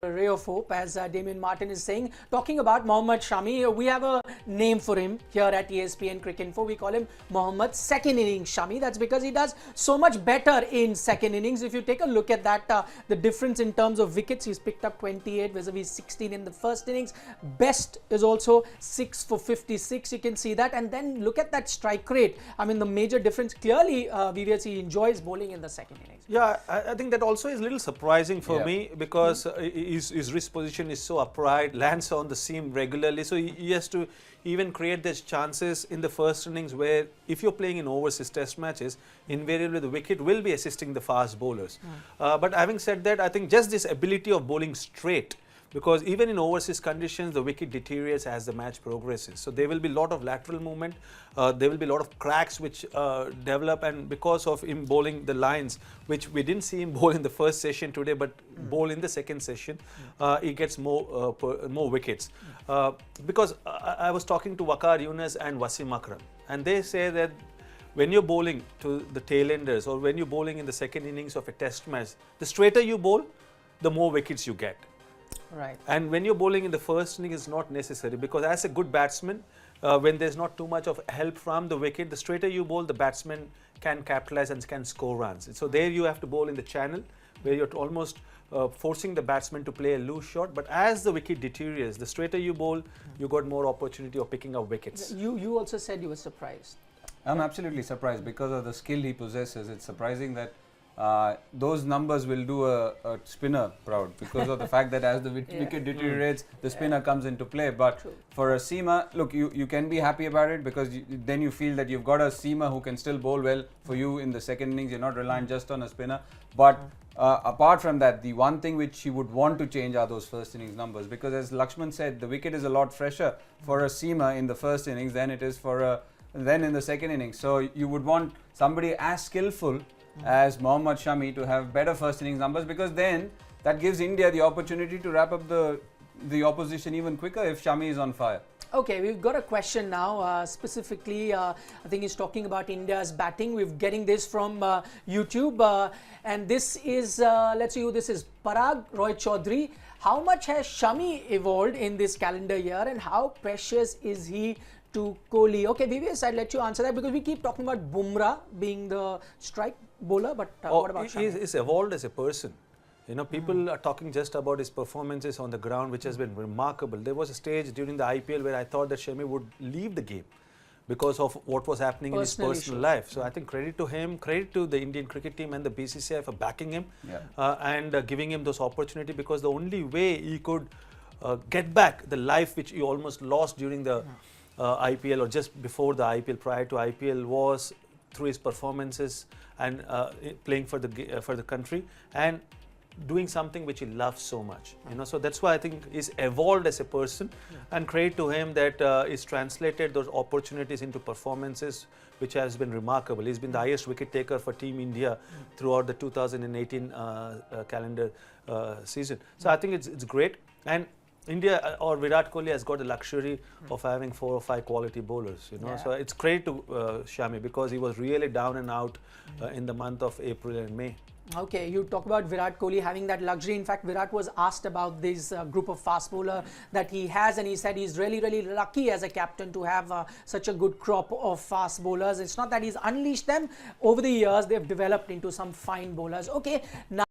A ray of hope, as Damien Martin is saying. Talking about Mohammed Shami, we have a name for him here at ESPN Cricinfo. We call him Mohammed Second Innings Shami. That's because he does so much better in second innings. If you take a look at that, the difference in terms of wickets, he's picked up 28 vis-a-vis 16 in the first innings. Best is also 6 for 56. You can see that. And then look at that strike rate. I mean, the major difference clearly, VVS, he enjoys bowling in the second innings. Yeah, I think that also is a little surprising for me because his wrist position is so upright, lands on the seam regularly. So he has to even create these chances in the first innings where if you're playing in overseas test matches, invariably the wicket will be assisting the fast bowlers. But having said that, I think just this ability of bowling straight, because even in overseas conditions, the wicket deteriorates as the match progresses. So there will be a lot of lateral movement, there will be a lot of cracks which develop, and because of him bowling the lines, which we didn't see him bowl in the first session today, but bowl in the second session, he gets more wickets. Because I was talking to Waqar Younis and Wasim Akram, and they say that when you're bowling to the tailenders or when you're bowling in the second innings of a test match, the straighter you bowl, the more wickets you get. Right. And when you're bowling in the first inning, it's not necessary, because as a good batsman, when there's not too much of help from the wicket, the straighter you bowl, the batsman can capitalize and can score runs. So there you have to bowl in the channel where you're almost forcing the batsman to play a loose shot. But as the wicket deteriorates, the straighter you bowl, you got more opportunity of picking up wickets. You also said you were surprised. I'm absolutely surprised because of the skill he possesses. It's surprising that those numbers will do a spinner proud, because of the fact that as the wicket deteriorates, the spinner comes into play. But for a seamer, look, you can be happy about it, because then you feel that you've got a seamer who can still bowl well for you in the second innings. You're not reliant just on a spinner. But apart from that, the one thing which you would want to change are those first innings numbers, because as Lakshman said, the wicket is a lot fresher for a seamer in the first innings than it is for then in the second innings. So you would want somebody as skillful as Mohammed Shami to have better first innings numbers, because then that gives India the opportunity to wrap up the opposition even quicker if Shami is on fire. Okay, we've got a question now, specifically, I think he's talking about India's batting. We're getting this from YouTube, and this is, let's see who this is, Parag Roy Chaudhary. How much has Shami evolved in this calendar year, and how precious is he to Kohli? Okay, VVS, I'll let you answer that, because we keep talking about Bumrah being the strike bowler, but what about Shami? He's evolved as a person. You know, people are talking just about his performances on the ground, which has been remarkable. There was a stage during the IPL where I thought that Shami would leave the game because of what was happening in his personal life. So I think credit to him, credit to the Indian cricket team and the BCCI for backing him and giving him those opportunities, because the only way he could get back the life which he almost lost during the IPL or just before the IPL, prior to IPL, was through his performances and playing for the country and doing something which he loves so much. You know, so that's why I think he's evolved as a person, and credit to him that he's translated those opportunities into performances which has been remarkable. He's been the highest wicket taker for Team India throughout the 2018 calendar season. So I think it's great. And India or Virat Kohli has got the luxury of having 4 or 5 quality bowlers, you know. So it's credit to Shami, because he was really down and out in the month of April and May. Okay, you talk about Virat Kohli having that luxury. In fact, Virat was asked about this group of fast bowler that he has, and he said he's really, really lucky as a captain to have such a good crop of fast bowlers. It's not that he's unleashed them. Over the years, they've developed into some fine bowlers. Okay, now